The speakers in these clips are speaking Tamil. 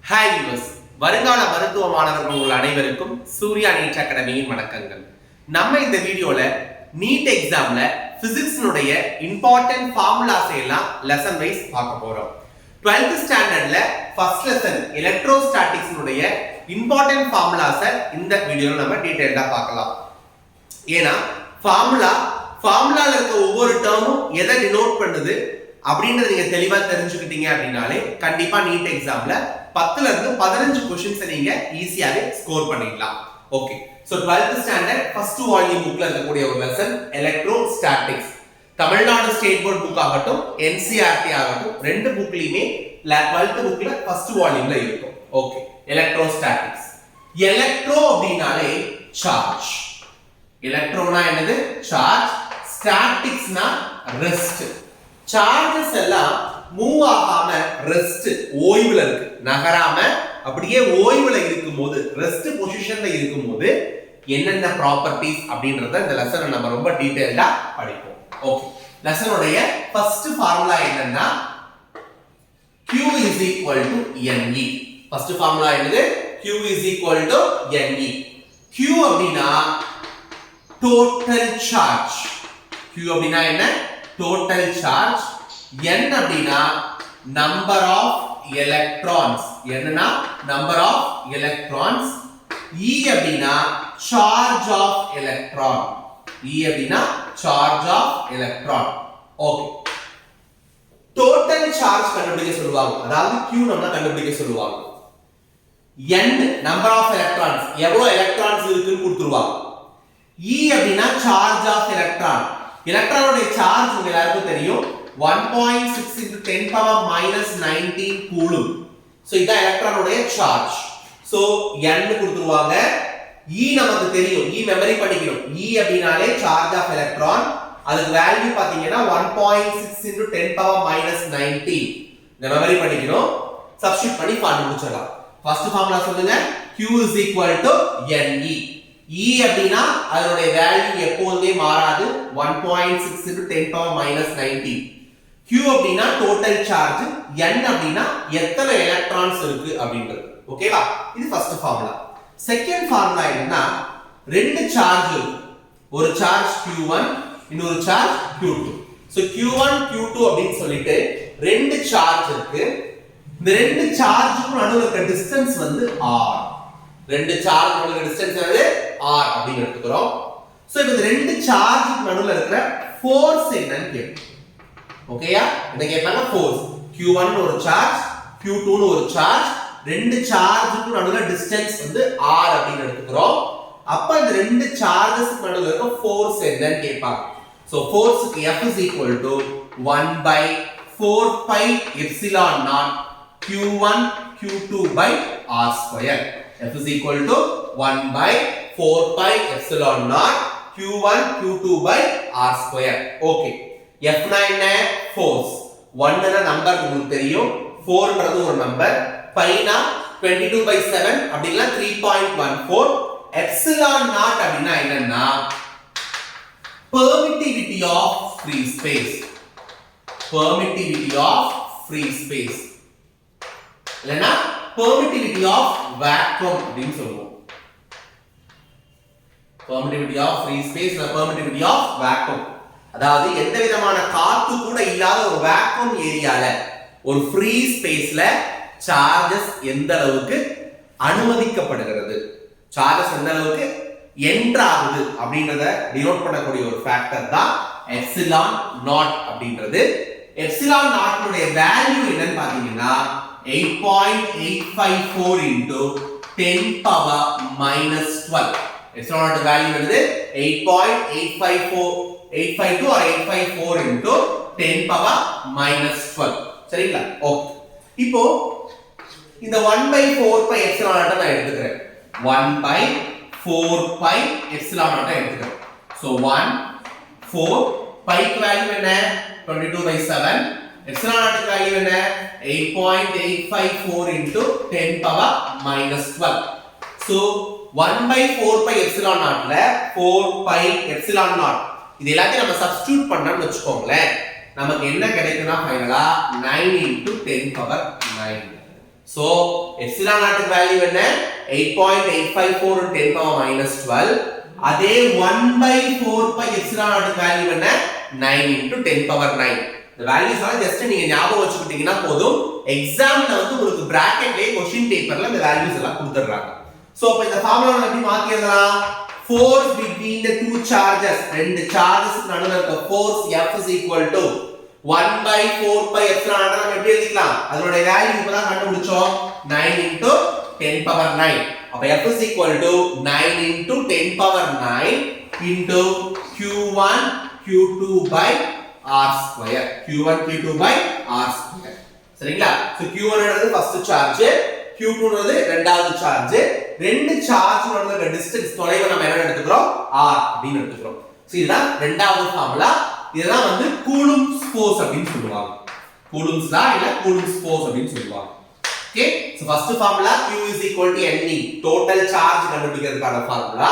ஹாய் யூஸ் வருங்கால மருத்துவ மாணவர்கள் உங்கள் அனைவருக்கும் சூர்யா நீட் அகாடமியின் வணக்கங்கள். நம்ம இந்த வீடியோல நீட் எக்ஸாம்ல பிசிக்ஸ்னுடைய இம்பார்ட்டன்ட் ஃபார்முலாஸ் எல்லாம் லெசன் வைஸ் பார்க்க போறோம். 12th ஸ்டாண்டர்ட்ல ஃபர்ஸ்ட் லெசன் எலக்ட்ரோஸ்டாட்டிக்ஸ்னுடைய இம்பார்ட்டன்ட் ஃபார்முலாஸை இந்த வீடியோல நம்ம டீடைலா பார்க்கலாம். ஏன்னா ஃபார்முலால இருக்க ஒவ்வொரு டேர்மும் எதை டினோட் பண்ணுது அப்படின்றது நீங்க தெளிவா தெரிஞ்சுக்கிட்டீங்க அப்படின்னாலே கண்டிப்பா நீட் எக்ஸாம்ல 10ல இருந்து 15 क्वेश्चंस நீங்க ஈஸியாவே ஸ்கோர் பண்ணிடலாம். Okay, so 12th standard first volume புக்ல இருக்கக்கூடிய ஒரு lesson electrostatics. Tamil Nadu state board book ஆகட்டும் என்சிஆர்டி ஆகட்டும் ரெண்டு புக்லயுமே 12th புக்ல ஃபர்ஸ்ட் வால்யூம்ல இருக்கும். Okay, electrostatics. எலக்ட்ரோ அப்படினாலே சார்ஜ். எலக்ட்ரோனா என்னது? சார்ஜ். ஸ்டாட்டிக்ஸ்னா ரெஸ்ட். சார்ஜஸ் எல்லாம் மூவ் ஆகாம ரெஸ்ட் ஓய்வுல இருக்கு, நகராம அப்படியே ஓய்வுல இருக்கும்போது ரெஸ்ட் பொசிஷன்ல இருக்கும்போது என்னென்ன ப்ராப்பர்ட்டிஸ் அப்படின்றத இந்த லெசனை நம்ம ரொம்ப டீடைலா படிப்போம். ஓகே, லெசனுடைய ஃபர்ஸ்ட் ஃபார்முலா என்னன்னா Q is equal to Ne. First formula என்னது? Q is equal to Ne. Q அப்படினா டோட்டல் சார்ஜ். Q அப்படினா என்ன? Total charge. N அப்படினா நம்பர் ஆஃப் எலக்ட்ரான்ஸ். என்னன்னா நம்பர் ஆஃப் எலக்ட்ரான்ஸ். E அப்படினா சார்ஜ் ஆஃப் எலக்ட்ரான். E அப்படினா charge of electron. Okay, total charge கண்டுபிடிக்க சொல்லுவாங்க, அதாவது Q நம்ம கண்டுபிடிக்க சொல்லுவாங்க. N நம்பர் ஆஃப் எலக்ட்ரான்ஸ், எவ்வளவு எலக்ட்ரான்ஸ் இருக்குன்னு கொடுத்துருவாங்க. E அப்படினா சார்ஜ் ஆஃப் எலக்ட்ரான். எலக்ட்ரானோட சார்ஜ் உங்களுக்கு எல்லாருக்கும் தெரியும் 1.6 into 10 power minus 19 coulomb. So இதான் எலக்ட்ரானோட சார்ஜ். சோ n கொடுத்துருவாங்க. E நமக்கு தெரியும், E மெமரி பண்ணிக்கணும். E அப்படினாலே சார்ஜ் ஆஃப் எலக்ட்ரான். அதுக்கு வேல்யூ பாத்தீங்கன்னா 1.6 into 10 power minus 19. இந்த மெமரி பண்ணிக்கணும். சப்ஸ்டிட்யூட் பண்ணி கண்டுபிடிச்சலாம். ஃபர்ஸ்ட் ஃபார்முலா சொல்லுங்க. Q is equal to Ne. E அப்படினா அதோட வேல்யூ எப்பவுமே மாறாது, 1.6 into 10 power minus 19. Q அப்படினா டோட்டல் சார்ஜ், N அப்படினா எத்தனை எலக்ட்ரான்ஸ் இருக்கு அப்படின்றது. ஓகேவா? இது ஃபர்ஸ்ட் ஃபார்முலா. செகண்ட் ஃபார்முலா என்னன்னா ரெண்டு சார்ஜ் இருக்கு. ஒரு சார்ஜ் Q1, இன்னொரு charge Q2. So Q1 Q2 அப்படினு சொல்லிட்டு ரெண்டு சார்ஜ் இருக்கு. இந்த ரெண்டு சார்ஜுக்கும் நடுவுல இருக்க டிஸ்டன்ஸ் வந்து r. ரெண்டு சார்ஜ் நடுவுல இருக்க டிஸ்டன்ஸ் என்னது? r அப்படினு எடுத்துக்கறோம். சோ இந்த ரெண்டு சார்ஜுக்கு நடுவுல இருக்கிற ஃபோர்ஸ் என்னன்னு கேட்போம். ஓகேயா? இத கேட்பாங்க ஃபோர்ஸ். Q1 ஒரு சார்ஜ், Q2 ஒரு சார்ஜ், ரெண்டு சார்ஜுக்கு நடுவுல டிஸ்டன்ஸ் வந்து r அப்படினு எடுத்துக்கறோம். அப்ப இந்த ரெண்டு சார்ஜஸ்க்கு நடுவுல இருக்க ஃபோர்ஸ் என்னன்னு கேட்பாங்க. சோ ஃபோர்ஸ்க்கு F is equal to 1 by 4 pi epsilon naught Q1 Q2 by r square. F is equal to 1 by 4 pi epsilon naught Q1 Q2 by r square. Okay. F னா என்ன? ஃபோர்ஸ். 1 னா நம்பர் உங்களுக்கு தெரியும், 4 ன்றது ஒரு நம்பர், pi னா 22/7 அப்படினா 3.14. epsilon naught அப்படினா என்னன்னா permittivity of free space. Permittivity of free space. இல்லனா permittivity of vacuum அப்படினு சொல்லுவோம். Permittivity of free space or permittivity of vacuum. அதாவது எந்த விதமான காத்து கூட இல்லாத ஒரு வேக்யூம் ஏரியால, ஒரு ஃப்ரீ ஸ்பேஸ்ல சார்ஜஸ் எந்த அளவுக்கு அனுமதிக்கப்படுகிறது, சார்ஜஸ் எந்த அளவுக்கு என்டர் ஆகுது அப்படின்றத டினோட் பண்ணக்கூடிய ஒரு ஃபேக்டர் தான் எப்சிலான் நாட் அப்படின்றது. எப்சிலான் நாட் உடைய வேல்யூ என்னன்னு பாத்தீங்கன்னா 8.854 into 10 power minus 12. Epsilon not value என்னது? 8.852 or 854 into 10 power minus 12. சரிங்களா? ஓகே, இப்போ இந்த 1 by 4 pi epsilon naught நான் எடுத்துக்கிறேன். 1 by 4 pi epsilon naught எடுத்துக்கிறேன். so 1 4 pi க்கு வேல்யூ என்ன? 22/7. epsilon naught க்கு வேல்யூ என்ன? 8.854 into 10 power minus 12. so 1 by 4 pi epsilon naught ல 4 pi epsilon naught இது எல்லாத்தையும் நம்ம சப்ஸ்டிட்யூட் பண்ணனும்னு வெச்சுக்கோங்களேன், நமக்கு என்ன கிடைக்கும்னா ஃபைனலா 9 into 10 power 9. So epsilon naught value என்ன 8.854 10 power minus 12. அதே 1/4 pi epsilon naught வேல்யூ என்ன 9 into 10 power 9. இந்த வேல்யூஸ் எல்லாம் ஜஸ்ட் நீங்க ஞாபகம் வச்சுக்கிட்டீங்கன்னா போதும். எக்ஸாம்ல வந்து உங்களுக்கு பிராக்கெட்லயே क्वेश्चन பேப்பர்ல இந்த வேல்யூஸ் எல்லாம் கொடுத்துறாங்க. சோ அப்ப இந்த ஃபார்முலா எப்படி மாத்தி எழுதலாம்? force between the two charges, ரெண்டு சார்ஜஸ்க்கு நடுவுல இருக்க force F is equal to 1/4 pi epsilon naught நம்ம எப்படி எழுதிக்கலாம்? அதோட வேல்யூ இப்பதான் கண்டுபிடிச்சோம் 9 into 10 power 9. அப்ப F is equal to 9 into 10 power 9 into Q1 Q2 by R square. Q1 Q2 by R square. சரிங்களா? So Q1 ன்றது ஃபர்ஸ்ட் சார்ஜ், Q2 ன்றது இரண்டாவது சார்ஜ். ரெண்டு சார்ஜ் நடுவுல இருக்க டிஸ்டன்ஸ் தொலைவை நம்ம என்ன எடுத்துக்கிறோம்? R அப்படினு எடுத்துக்கிறோம். சோ இதுதான் இரண்டாவது ஃபார்முலா. இதெல்லாம் வந்து கூலும்ஸ் ஃபோர்ஸ் அப்படினு சொல்லுவாங்க. கூலும்ஸ் லா இல்ல கூலும்ஸ் ஃபோர்ஸ் அப்படினு சொல்லுவாங்க. Okay? So first formula Q is equal to NE, total charge கண்டுபிடிக்கிறதுக்கான ஃபார்முலா.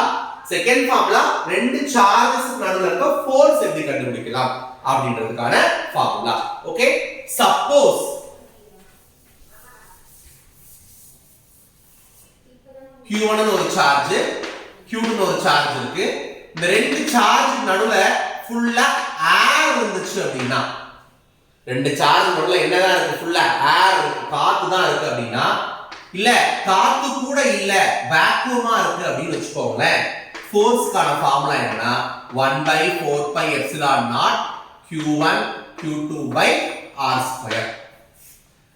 செகண்ட் ஃபார்முலா ரெண்டு சார்ஜஸ்க்கு நடுவுல இருக்க ஃபோர்ஸ் எப்படி கண்டுபிடிக்கலாம் அப்படின்றதுக்கான ஃபார்முலா. ஓகே? சப்போஸ் Q1 ன்னு ஒரு சார்ஜ், Q2 ன்னு ஒரு சார்ஜ் இருக்கு. இந்த ரெண்டு சார்ஜ் நடுவுல ஃபுல்லா ஏர் இருந்துச்சு அப்படினா, ரெண்டு சார்ஜ் நடுவுல என்னதான் இருக்கு? ஃபுல்லா ஏர் இருக்கு, காத்து தான் இருக்கு அப்படினா, இல்ல காத்து கூட இல்ல வேக்யூமா இருக்கு அப்படினு வெச்சுக்கோங்களேன். ஃபோர்ஸ்க்கான ஃபார்முலா என்னன்னா 1/4 pi epsilon naught Q1 Q2 by R square.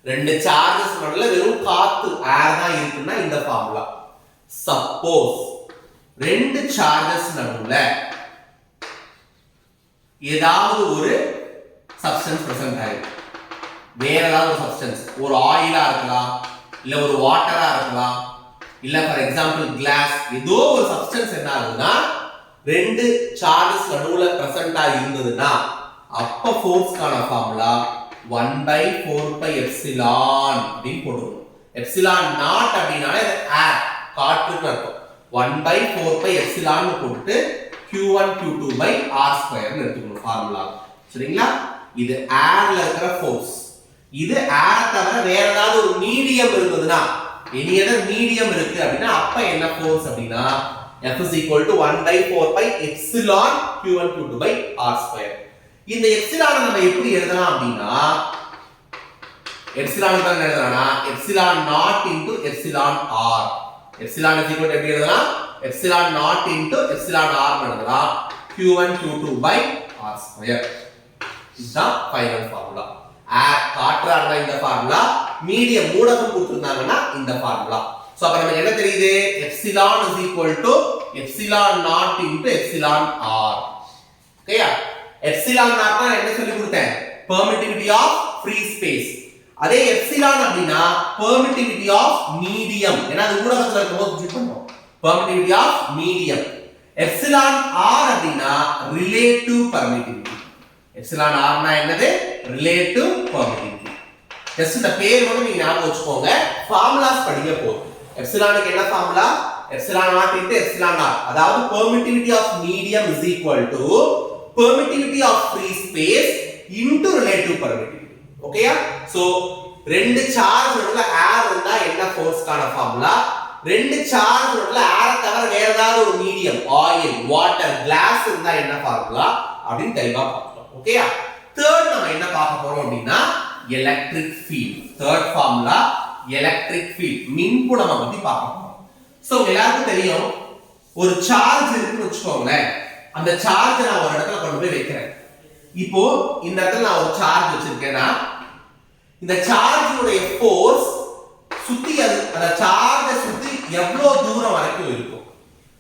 ரெண்டு சார்ஜஸ் நடுவுல வெறும் காத்து ஏர் தான் இருக்குன்னா இந்த ஃபார்முலா. சப்போஸ் ரெண்டு சார்ஜஸ் நடுவுல ஏதாவது ஒரு சப்ஸ்டன்ஸ் பிரசன்ட் ஆயிருக்கு, வேற ஏதாவது ஒரு சப்ஸ்டன்ஸ், ஒரு ஆயிலா இருக்கலாம், இல்ல ஒரு வாட்டரா இருக்கலாம், இல்ல ஃபார் எக்ஸாம்பிள் கிளாஸ், ஏதோ ஒரு சப்ஸ்டன்ஸ் என்ன ஆகுதுன்னா ரெண்டு சார்ஜஸ் நடுவுல பிரசன்ட் ஆகி இருந்ததுன்னா அப்ப ஃபோர்ஸ்க்கான ஃபார்முலா 1/4 pi epsilon அப்படின்னு போடுவோம். எப்சிலான் நாட் அப்படினாலே அது ஏர், காற்றுன்னு அர்த்தம். 1/4 pi epsilon னு போட்டு Q1 Q2 by R square னு எடுத்துக்கணும் ஃபார்முலா. சரிங்களா? இது ஏர்ல இருக்கிற ஃபோர்ஸ். இது ஏர் தவிர வேற ஏதாவது ஒரு மீடியம் இருந்ததுன்னா, எனி அதர் மீடியம் இருக்கு அப்படினா அப்ப என்ன ஃபோர்ஸ் அப்படினா F is equal to 1/4 pi epsilon Q1 Q2 by R square. இந்த எப்சிலான் நம்ம எப்படி எழுதலாம் அப்படினா, எப்சிலான் தான் எழுதலாம்னா epsilon naught into epsilon R. Epsilon is equal to எப்படி எழுதலாம்? Epsilon naught into epsilon R எழுதலாம். Q1 Q2 by R square. இதுதான் ஃபைனல் ஃபார்முலா. ஏர் காற்றா இருந்தா இந்த ஃபார்முலா, மீடியம் மூலகம் கொடுத்திருந்தாங்கன்னா இந்த ஃபார்முலா. சோ அப்ப நமக்கு என்ன தெரியுது? Epsilon is equal to epsilon naught into epsilon R. ஓகேயா? எப்சிலான் நாட் நான் என்ன சொல்லி கொடுத்தேன்? Permittivity of free space. அதே எப்சிலான் அப்படினா பெர்மிட்டிவிட்டி ஆஃப் மீடியம். ஏன்னா அது ஊடகத்துல இருக்கும்போது யூஸ் பண்ணுவோம். Permittivity of medium. Epsilon R அப்படினா ரிலேட்டிவ் பெர்மிட்டிவிட்டி. எப்சிலான் R னா என்னது? Relative permittivity. ஜஸ்ட் இந்த பேர் மட்டும் நீங்க ஞாபகம் வச்சுக்கோங்க. ஃபார்முலாஸ் படிக்க போறோம். எப்சிலானுக்கு என்ன formula? Epsilon naught into epsilon R. அதாவது permittivity of medium is equal to permittivity of free space into relative permittivity. ஓகேயா? சோ ரெண்டு சார்ஜ் நடுவுல ஏர் இருந்தா என்ன ஃபோர்ஸ்க்கான ஃபார்முலா? ரெண்டு சார்ஜ் நடுவுல ஏர் தவிர வேற ஏதாவது ஒரு மீடியம், ஆயில், வாட்டர், கிளாஸ் இருந்தா என்ன ஃபார்முலா அப்படினு தெளிவா பார்க்கலாம். ஓகேயா? தேர்ட் நம்ம என்ன பார்க்க போறோம் அப்படினா electric field. Third formula electric field, மின்புலம் பத்தி பார்க்க போறோம். சோ எல்லாருக்கும் தெரியும், ஒரு சார்ஜ் இருக்குன்னு வெச்சுக்கோங்களேன். அந்த சார்ஜ் நான் ஒரு இடத்துல கொண்டு போய் வைக்கிறேன். இப்போ இந்த இடத்துல நான் ஒரு சார்ஜ் வச்சிருக்கேன்னா இந்த சார்ஜ்னுடைய ஃபோர்ஸ் சுத்தி அந்த சார்ஜை சுத்தி எவ்வளவு தூரம் வரைக்கும் இருக்கும்?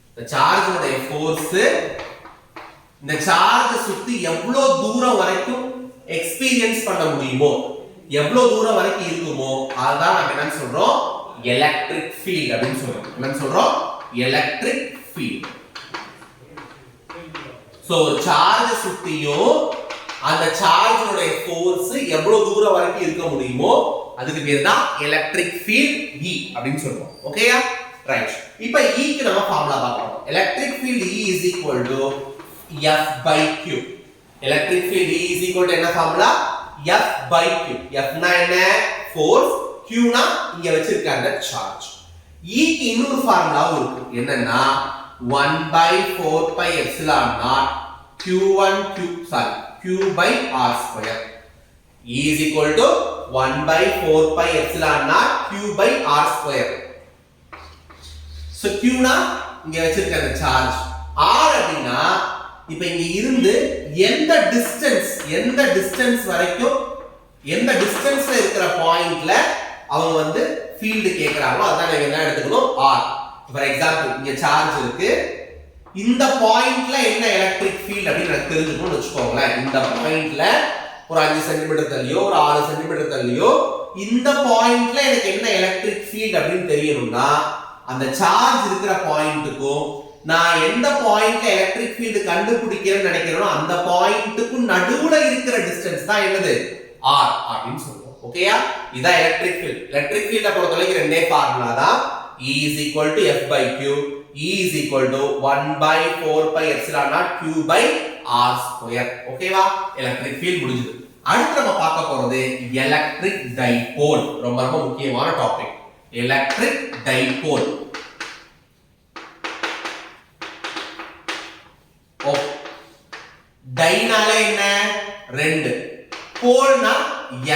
இந்த சார்ஜ்னுடைய ஃபோர்ஸ் இந்த சார்ஜை சுத்தி எவ்வளவு தூரம் வரைக்கும் எக்ஸ்பீரியன்ஸ் பண்ண முடியுமோ, எவ்வளவு தூரம் வரைக்கும் இருக்குமோ அதுதான் நம்ம என்ன சொல்றோம்? எலக்ட்ரிக் ஃபீல்ட் அப்படின்னு சொல்றோம். என்ன சொல்றோம்? Electric field. சோ சார்ஜ் சுத்தியும் அந்த சார்ஜ்னுடைய ஃபோர்ஸ் எவ்வளவு தூரம் வரைக்கும் இருக்க முடியுமோ அதுக்கு பேர் தான் எலக்ட்ரிக் ஃபீல்ட் E அப்படினு சொல்றோம். ஓகேயா? ரைட். இப்போ E க்கு நம்ம ஃபார்முலா பார்க்கலாம். Electric field E is equal to F by Q. Electric field E is equal to என்ன formula? F by Q. F னா என்ன? ஃபோர்ஸ், Q னா இங்க வச்சிருக்க அந்த சார்ஜ். E க்கு இன்னொரு ஃபார்முலாவும் இருக்கு. என்னன்னா 1 by 4 pi epsilon naught Q by R square. E is equal to 1 by 4 pi epsilon naught Q by R square. So Q னா இங்க வச்சிருக்க அந்த சார்ஜ். R அப்படினா இப்போ இங்க இருந்து எந்த டிஸ்டன்ஸ் வரைக்கும் எந்த டிஸ்டன்ஸ்ல இருக்கிற பாயிண்ட்ல அவங்க வந்து ஃபீல்ட் கேக்குறாங்களோ அதான் நீங்க என்ன எடுத்துக்கணும் R. ஃபார் எக்ஸாம்பிள் இங்க சார்ஜ் இருக்கு. இந்த பாயிண்ட்ல என்ன எலக்ட்ரிக் ஃபீல்ட் அப்படி எனக்கு தெரிஞ்சுக்கணும்னு வெச்சுக்கோங்களேன். இந்த பாயிண்ட்ல ஒரு 5 சென்டிமீட்டர் தள்ளியோ ஒரு 6 சென்டிமீட்டர் தள்ளியோ இந்த பாயிண்ட்ல எனக்கு என்ன எலக்ட்ரிக் ஃபீல்ட் அப்படினு தெரியணும்னா அந்த சார்ஜ் இருக்கிற பாயிண்ட்டுக்கும் நான் எந்த பாயிண்ட்ல எலக்ட்ரிக் ஃபீல்ட் கண்டுபிடிக்கிறேன்னு நினைக்கிறேனோ அந்த பாயிண்ட்டுக்கு நடுவுல இருக்கிற டிஸ்டன்ஸ் தான் என்னது R அப்படினு சொல்றோம். ஓகேயா? இதான் எலக்ட்ரிக் ஃபீல்ட பொறுத்தவரைக்கும் ரெண்டே ஃபார்முலா தான். E is equal to F by Q. E is equal to 1 by 4 pi epsilon naught Q by R square. ஓகேவா? எலக்ட்ரிக் ஃபீல்ட் முடிஞ்சது. அடுத்து நம்ம பார்க்க போறது எலக்ட்ரிக் டைபோல். ரொம்ப ரொம்ப முக்கியமான டாபிக். Electric dipole. டைனால என்ன? ரெண்டு. போல்னா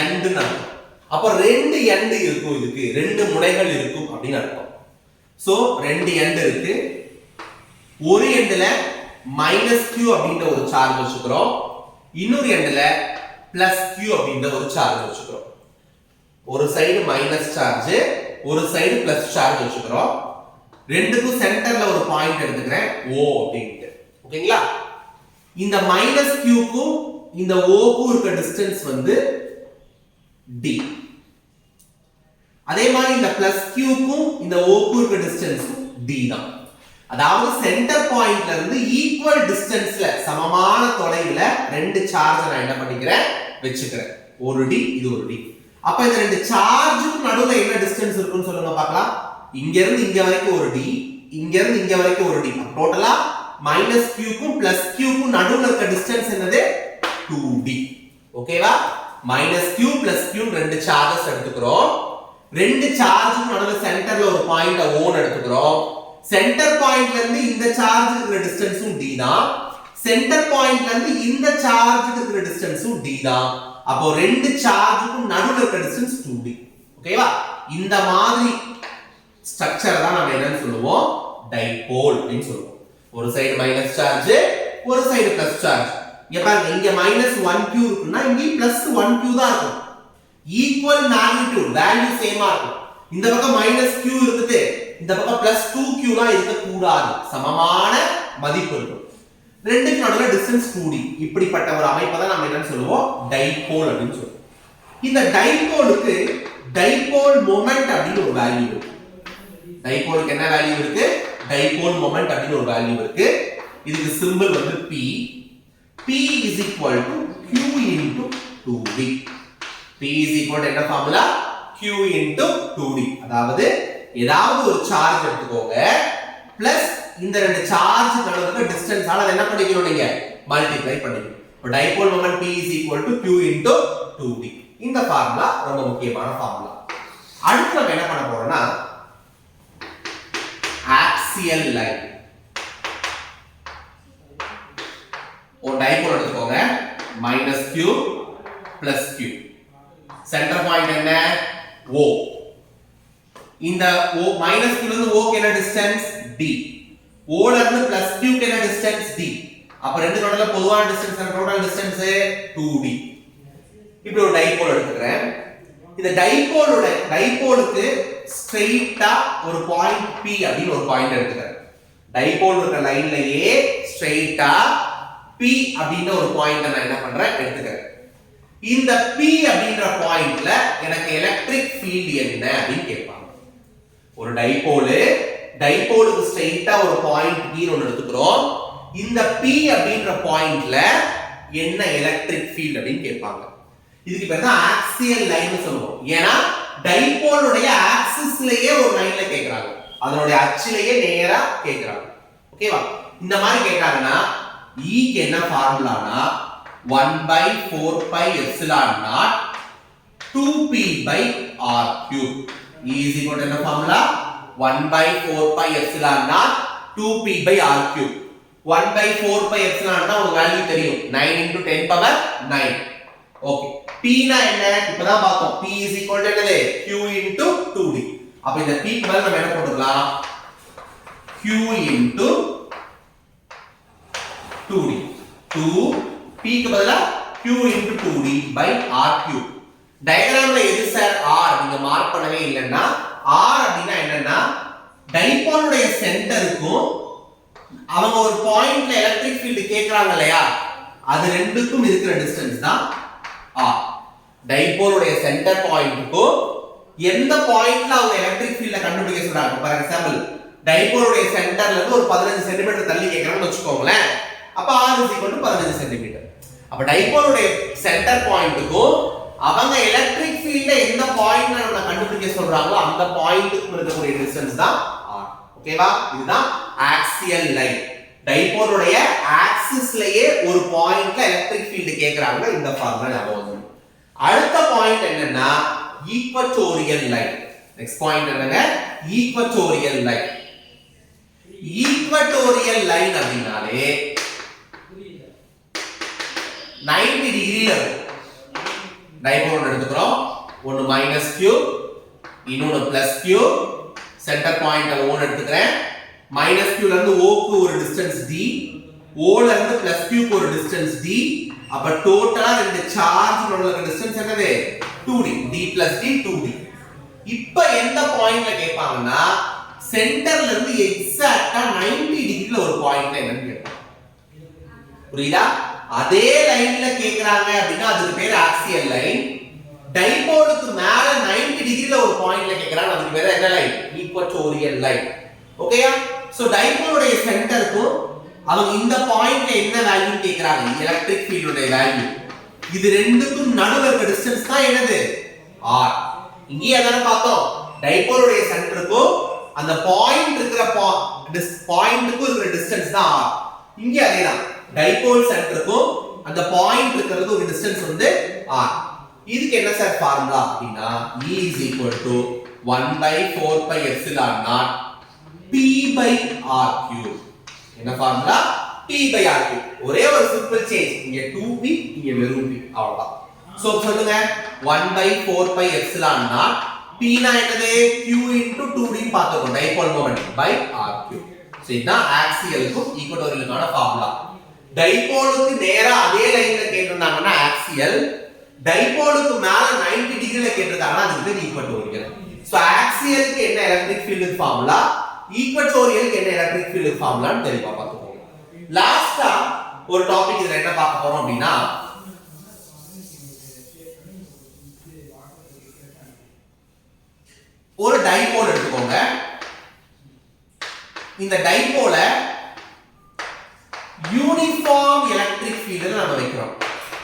எண்ட்னா. அப்ப ரெண்டு எண்ட் இருக்கும், இதுக்கு ரெண்டு முனைகள் இருக்கும் அப்படின்னு அர்த்தம். சோ ரெண்டு எண்ட் இருக்கு. ஒரு எண்ட்ல -q அப்படிங்கற ஒரு சார்ஜ் வச்சுக்கிறோம். இன்னொரு எண்ட்ல +q அப்படிங்கற ஒரு சார்ஜ் வச்சுக்கிறோம். ஒரு சைடு மைனஸ் சார்ஜ், ஒரு சைடு பிளஸ் சார்ஜ் வச்சுக்கிறோம். ரெண்டுக்கும் சென்டர்ல ஒரு பாயிண்ட் எடுத்துக்கிறேன் O அப்படிங்க. ஓகேங்களா? இந்த -q க்கும் இந்த O க்கும் இருக்க டிஸ்டன்ஸ் வந்து d. அதே மாதிரி இந்த +q க்கும் இந்த O க்கும் இருக்க டிஸ்டன்ஸ் d தான். அதாவது சென்டர் பாயிண்ட்ல இருந்து ஈக்குவல் டிஸ்டன்ஸ்ல சமமான தொலைவுல ரெண்டு சார்ஜ் நான் என்ன பண்ணிக்கிறேன் வெச்சுக்கிறேன். ஒரு d இது ஒரு d. அப்ப இந்த ரெண்டு சார்ஜுக்கு நடுவுல என்ன டிஸ்டன்ஸ் இருக்குன்னு சொல்லுங்க பார்க்கலாம். இங்க இருந்து இங்க வரைக்கும் ஒரு d, இங்க இருந்து இங்க வரைக்கும் ஒரு d. டோட்டலா -q க்கும் +q க்கும் நடுவுல இருக்க டிஸ்டன்ஸ் என்னது 2d. ஓகேவா? -q +q ரெண்டு சார்ஜஸ் எடுத்துக்கிறோம். ரெண்டு சார்ஜுக்கு நடுவுல சென்டர்ல ஒரு பாயிண்ட் O ன்னு எடுத்துக்கிறோம். சென்டர் பாயிண்ட்ல இருந்து இந்த சார்ஜுக்கு இருக்கிற டிஸ்டன்ஸும் d தான். சென்டர் பாயிண்ட்ல இருந்து இந்த சார்ஜுக்கு இருக்கிற டிஸ்டன்ஸும் d தான். அப்போ ரெண்டு சார்ஜுக்கும் நடுவுல இருக்க டிஸ்டன்ஸ் 2d. ஓகேவா? இந்த மாதிரி ஸ்ட்ரக்சர் தான் நாம என்னன்னு சொல்லுவோம் டைபோல் அப்படினு சொல்லுவோம். ஒரு சைடு மைனஸ் சார்ஜ், ஒரு சைடு பிளஸ் சார்ஜ். இங்க பாருங்க, இங்க -1q இருக்குன்னா இங்க +1q தான் இருக்கும். ஈக்குவல் மேக்னிட்யூட், வேல்யூ சேமா இருக்கும். இந்த பக்கம் -q இருக்குது, இந்த பக்கம் +2q தான் இருக்க கூடாது. சமமான மதிப்பு இருக்கும். ரெண்டுக்கு நடுவுல டிஸ்டன்ஸ் 2d. இப்படிப்பட்ட ஒரு அமைப்பை தான் நாம என்னன்னு சொல்லுவோம் டைபோல் அப்படினு சொல்லுவோம். இந்த டைபோலுக்கு டைபோல் மொமெண்ட் அப்படின்னு ஒரு வேல்யூ இருக்கு. டைபோலுக்கு என்ன வேல்யூ இருக்கு? டைபோல் மொமெண்ட் அப்படின்னு ஒரு வேல்யூ இருக்கு. இதுக்கு சிம்பல் வந்து p. p is equal to q into 2d. p is equal to என்ன ஃபார்முலா? q into 2d. அதாவது ஏதாவது ஒரு சார்ஜ் எடுத்துக்கோங்க, பிளஸ் இந்த ரெண்டு சார்ஜ் நடுவுல டிஸ்டன்ஸ் ஆல என்ன பண்ணிக்கணும் நீங்க மல்டிப்ளை பண்ணிக்கணும். இப்போ dipole moment p is equal to q into 2d. இந்த ஃபார்முலா ரொம்ப முக்கியமான ஃபார்முலா. அடுத்து நம்ம என்ன பண்ண போறோம்னா ஆக்சியல் லைன். ஒரு டைபோல் எடுத்துக்கோங்க, -q +q. சென்டர் பாயிண்ட் என்ன? O. இந்த O -q ல இருந்து O க்கு என்ன டிஸ்டன்ஸ்? d. O ல இருந்து +q க்கு என்ன டிஸ்டன்ஸ்? d. அப்ப ரெண்டு நடுவுல பொதுவான டிஸ்டன்ஸ் என்ன? Total distance 2d. இப்படி ஒரு டைபோல் எடுத்துக்கிறேன். இந்த டைபோலுக்கு ஸ்ட்ரைட்டா ஒரு பாயிண்ட் P அப்படின்னு ஒரு பாயிண்ட் எடுத்துக்கிறேன். டைபோல் இருக்க லைன்லயே ஸ்ட்ரைட்டா P அப்படின்ற ஒரு பாயிண்ட் நான் என்ன பண்றேன் எடுத்துக்கிறேன். இந்த P அப்படின்ற பாயிண்ட்ல எனக்கு எலக்ட்ரிக் ஃபீல்ட் என்ன அப்படின்னு கேட்பாங்க. ஒரு டைபோலுக்கு ஸ்ட்ரைட்டா ஒரு பாயிண்ட் P ஒன்னு எடுத்துக்கிறோம். இந்த P அப்படின்ற பாயிண்ட்ல என்ன எலக்ட்ரிக் ஃபீல்ட் அப்படின்னு கேட்பாங்க. இதுக்கு பேர் தான் ஆக்சியல் லைன் சொல்லுவோம். ஏன்னா டைபோலுடைய ஆக்சிஸ்லயே ஒரு லைன்ல கேக்குறாங்க, அதனுடைய அச்சிலேயே நேரா கேக்குறாங்க. ஓகேவா? இந்த மாதிரி கேட்டாங்கன்னா E க்கு என்ன ஃபார்முலானா 1 by 4 pi epsilon naught 2p by r cube. E is equal to என்ன formula 1 by 4 pi epsilon naught 2p by r cube. 1 by 4 pi epsilon naught ஒரு வேல்யூ தெரியும் 9 into 10 power 9. ஓகே p னா என்ன இப்பதான் பார்த்தோம். p is equal to என்னது q into 2d. அப்ப இந்த p க்கு பதிலா நம்ம என்ன போட்டுக்கலாம் q into 2d. 2 p க்கு பதிலா q into 2d by r cube. டயகிராம்ல எது சார் r நீங்க மார்க் பண்ணவே இல்லன்னா r அப்படினா என்னன்னா டைபோலுடைய சென்டருக்கும் அவங்க ஒரு பாயிண்ட்ல எலக்ட்ரிக் ஃபீல்ட் கேக்குறாங்க இல்லையா அது ரெண்டுக்கும் இருக்கிற டிஸ்டன்ஸ் தான் r. டைபோலுடைய சென்டர் பாயிண்ட்க்கும் எந்த பாயிண்ட்ல அவங்க எலக்ட்ரிக் ஃபீல்ட கண்டுபிடிக்க சொல்றாங்க. ஃபார் எக்ஸாம்பிள் டைபோலுடைய சென்டர்ல இருந்து ஒரு 15 சென்டிமீட்டர் தள்ளி கேக்குறாங்கன்னு வெச்சுக்கோங்களேன். அப்ப r 15 சென்டிமீட்டர். அப்ப டைபோலுடைய சென்டர் பாயிண்ட்க்கும் அவங்க எலக்ட்ரிக் ஃபீல்ட எந்த பாயிண்ட்ல நம்ம கண்டுபிடிக்க சொல்றாங்களோ அந்த பாயிண்ட்க்கு இருக்கக்கூடிய டிஸ்டன்ஸ் தான் r. ஓகேவா? இதுதான் ஆக்சியல் லைன். டைபோலுடைய ஆக்சிஸ்லயே ஒரு பாயிண்ட்ல எலக்ட்ரிக் ஃபீல்ட் கேக்குறாங்க. இந்த ஃபார்முலா ஞாபகம் வச்சுக்கணும். அடுத்த பாயிண்ட் என்னன்னா ஈக்வட்டோரியல் லைன். நெக்ஸ்ட் பாயிண்ட் என்னங்க ஈக்வட்டோரியல் லைன். ஈக்வட்டோரியல் லைன் அப்படினாலே 90 டிகிரில இருக்கும். டைபோல் எடுத்துக்கிறோம். ஒன்னு மைனஸ் q இன்னொன்னு plus q. Centre point O எடுத்துக்கிறேன். மைனஸ் q ல இருந்து O க்கு ஒரு டிஸ்டன்ஸ் d, O ல இருந்து பிளஸ் q க்கு ஒரு டிஸ்டன்ஸ் d. அப்ப டோட்டலா ரெண்டு சார்ஜ் உள்ள டிஸ்டன்ஸ் என்னது 2d. d plus d 2d. இப்போ எந்த பாயிண்ட்ல கேட்பாங்கன்னா சென்டர்ல இருந்து எக்ஸாக்ட்டா 90 டிகிரில ஒரு பாயிண்ட்ல என்னன்னு கேட்பாங்க. புரியுதா? அதே லைன்ல கேக்குறாங்க அப்படினா அதுக்கு பேர் ஆக்சியல் லைன். டைபோலுக்கு மேல 90 டிகிரில ஒரு பாயிண்ட்ல கேக்குறாங்க அதுக்கு பேர் என்ன லைன் ஈக்வட்டோரியல் லைன். ஓகேயா? சோ டைபோலுடைய சென்டருக்கு அவங்க இந்த பாயிண்ட்ல என்ன வேல்யூ கேக்குறாங்க எலக்ட்ரிக் ஃபீல்டோட வேல்யூ. இது ரெண்டுக்கும் நடுவுல இருக்க டிஸ்டன்ஸ் தான் என்னது r. இங்கே அதான பார்த்தோம். டைபோலுடைய சென்டருக்கு அந்த பாயிண்ட் இருக்கிற பாயிண்ட்க்கு இருக்கிற டிஸ்டன்ஸ் தான் r. இங்கே அதேதான். டைபோல் சென்டருக்கும் அந்த பாயிண்ட் இருக்கிறது ஒரு டிஸ்டன்ஸ் வந்து r. இதுக்கு என்ன சார் ஃபார்முலா அப்படினா E is equal to 1 by 4 pi epsilon naught p by r cube. என்ன formula p by r cube. ஒரே ஒரு சிம்பிள் சேஞ்ச். இங்க 2p இங்க வெறும் p அவ்வளவுதான். சோ சொல்லுங்க 1 by 4 pi epsilon naught p னா என்னது q into 2d பார்த்தோம் dipole moment by r cube. So இதுதான் ஆக்சியலுக்கும் ஈக்வட்டோரியலுக்கான ஃபார்முலா. டைபோலுக்கு நேரா அதே லைன்ல கேட்டிருந்தாங்கன்னா ஆக்சியல், டைபோலுக்கு மேல 90 டிகிரில கேட்டிருக்காங்கன்னா அதுக்கு பேர் ஈக்வட்டோரியல். சோ ஆக்சியலுக்கு என்ன எலக்ட்ரிக் ஃபீல்ட் ஃபார்முலா, ஈக்வட்டோரியலுக்கு என்ன எலக்ட்ரிக் ஃபீல்ட் ஃபார்முலான்னு தெளிவா பார்த்துக்கோங்க. லாஸ்டா ஒரு டாபிக் இதுல என்ன பார்க்க போறோம் அப்படின்னா ஒரு டைபோல் எடுத்துக்கோங்க. இந்த டைபோல யூனிஃபார்ம் எலக்ட்ரிக் ஃபீல்ட்ல நம்ம வைக்கிறோம்.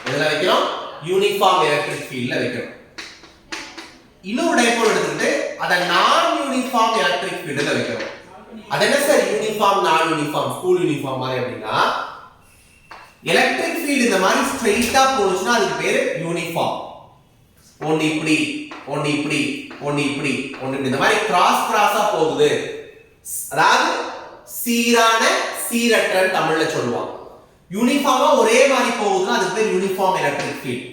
எதுல வைக்கிறோம்? யூனிஃபார்ம் எலக்ட்ரிக் ஃபீல்ட்ல வைக்கிறோம். இன்னொரு டைபோல் எடுத்துட்டு அத நான் யூனிஃபார்ம் எலக்ட்ரிக் ஃபீல்ட்ல வைக்கிறோம். அது என்ன சார் யூனிஃபார்ம் நான் யூனிஃபார்ம் ஸ்கூல் யூனிஃபார்ம் மாதிரி அப்படின்னா எலக்ட்ரிக் ஃபீல்ட் இந்த மாதிரி ஸ்ட்ரைட்டா போச்சுன்னா அதுக்கு பேரு யூனிஃபார்ம். ஒன்னு இப்படி ஒன்னு இப்படி ஒன்னு இப்படி ஒன்னு இப்படி இந்த மாதிரி கிராஸ் கிராஸா போகுது. அதாவது சீரான சீரற்ற தமிழ்ல சொல்லுவாங்க. யூனிஃபார்மா ஒரே மாதிரி போகுதுன்னா அதுக்கு பேர் யூனிஃபார்ம் எலக்ட்ரிக் ஃபீல்ட்.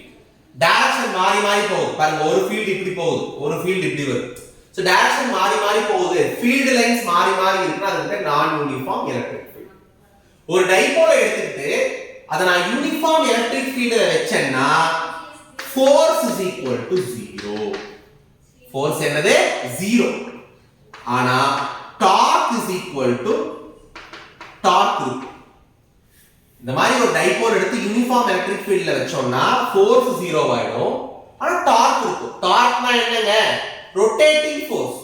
டைரக்ஷன் மாறி மாறி போகுது. பாருங்க ஒரு ஃபீல்ட் இப்படி போகுது, ஒரு ஃபீல்ட் இப்படி வருது. சோ டைரக்ஷன் மாறி மாறி போகுது, ஃபீல்ட் லைன்ஸ் மாறி மாறி இருக்குன்னா அதுக்கு பேர் நான் யூனிஃபார்ம் எலக்ட்ரிக் ஃபீல்ட். ஒரு டைபோலை எடுத்துட்டு அத நான் யூனிஃபார்ம் எலக்ட்ரிக் ஃபீல்ட்ல வெச்சேன்னா force is equal to 0. force என்னது 0. ஆனா torque is equal to torque இருக்கு. இந்த மாதிரி ஒரு டைபோல் எடுத்து யூனிஃபார்ம் எலக்ட்ரிக் ஃபீல்ட்ல வெச்சோம்னா force 0 ஆயிடும். ஆனா torque இருக்கு. torqueனா என்னங்க? Rotating force.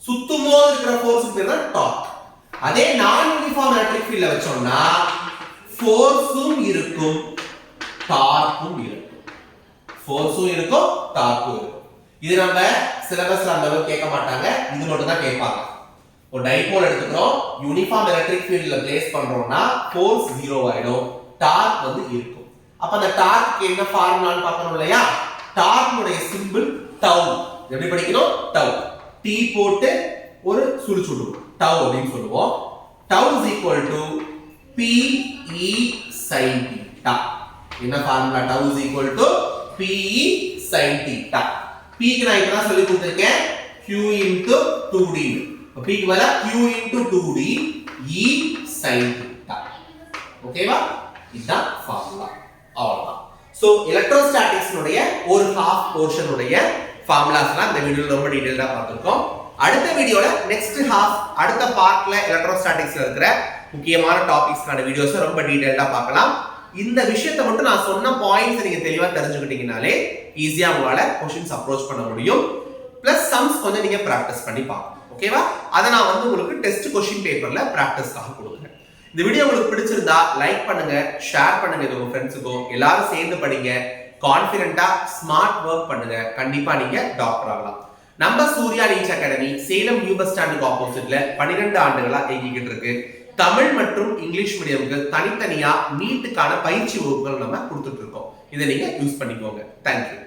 சுத்தும்போது இருக்கிற ஃபோர்ஸ்க்கு பேர் தான் torque. அதே நான் யூனிஃபார்ம் எலக்ட்ரிக் ஃபீல்ட்ல வெச்சோம்னா ஃபோர்ஸும் இருக்கும் டார்க்கும் இருக்கும். ஃபோர்ஸும் இருக்கும் டார்க்கும் இருக்கும். இது நம்ம சிலபஸ்ல அந்த அளவுக்கு கேட்க மாட்டாங்க, இது மட்டும் தான் கேட்பாங்க. ஒரு டைபோல் எடுத்துக்கிறோம், யூனிஃபார்ம் எலக்ட்ரிக் ஃபீல்ட்ல பிளேஸ் பண்றோம்னா ஃபோர்ஸ் 0 ஆயிடும், டார்க் வந்து இருக்கும். அப்ப அந்த டார்க்கு என்ன ஃபார்முலான்னு பார்க்கணும் இல்லையா? டார்க்குடைய சிம்பிள் tau. எப்படி படிக்கணும்? tau. t போட்டு ஒரு சுழிச்சுடுவோம். tau அப்படின்னு சொல்லுவோம். tau is equal to p e sin theta. என்ன formula? tau is equal to p e sin theta. p க்கு நான் இப்பதான் சொல்லி கொடுத்திருக்கேன் q into 2d. p க்கு பதிலா q into 2d e sin theta. ஓகேவா? இதுதான் ஃபார்முலா. அவ்வளவுதான். சோ எலக்ட்ரோஸ்டாட்டிக்ஸ் உடைய ஒரு half portion உடைய ஃபார்முலாஸ்லாம் இந்த வீடியோல ரொம்ப டீடைலா பார்த்திருக்கோம். அடுத்த வீடியோல நெக்ஸ்ட் half அடுத்த பார்ட்ல எலக்ட்ரோஸ்டாட்டிக்ஸ்ல இருக்கிற முக்கியமான டாபிக்ஸ்க்கான வீடியோஸ் ரொம்ப டீடைலா பார்க்கலாம். இந்த விஷயத்தை மட்டும் நான் சொன்ன பாயிண்ட்ஸ் நீங்க தெளிவா தெரிஞ்சுக்கிட்டீங்கனாலே ஈஸியா உங்களால क्वेश्चंस அப்ரோச் பண்ண முடியும். பிளஸ் சம்ஸ் கொஞ்சம் நீங்க பிராக்டிஸ் பண்ணி பார்க்கணும். ஓகேவா? அத நான் உங்களுக்கு டெஸ்ட் क्वेश्चन பேப்பர்ல பிராக்டிஸ்க்காக கொடுக்கிறேன். இந்த வீடியோ உங்களுக்கு பிடிச்சிருந்தா லைக் பண்ணுங்க, ஷேர் பண்ணுங்க இது உங்க ஃப்ரெண்ட்ஸுக்கும். எல்லாரும் சேர்ந்து படிங்க, கான்ஃபிடென்ட்டா ஸ்மார்ட் வர்க் பண்ணுங்க. கண்டிப்பா நீங்க டாக்டர் ஆகலாம். நம்ம Surya NEET academy Salem new bus ஸ்டாண்டுக்கு ஆப்போசிட்ல 12 ஆண்டுகளா இயங்கிக்கிட்டு இருக்கு. தமிழ் மற்றும் இங்கிலீஷ் மீடியமுக்கு தனித்தனியா நீட்டுக்கான பயிற்சி வகுப்புகள் நம்ம கொடுத்துட்டு இருக்கோம். இதை நீங்க யூஸ் பண்ணிக்கோங்க. தேங்க்யூ.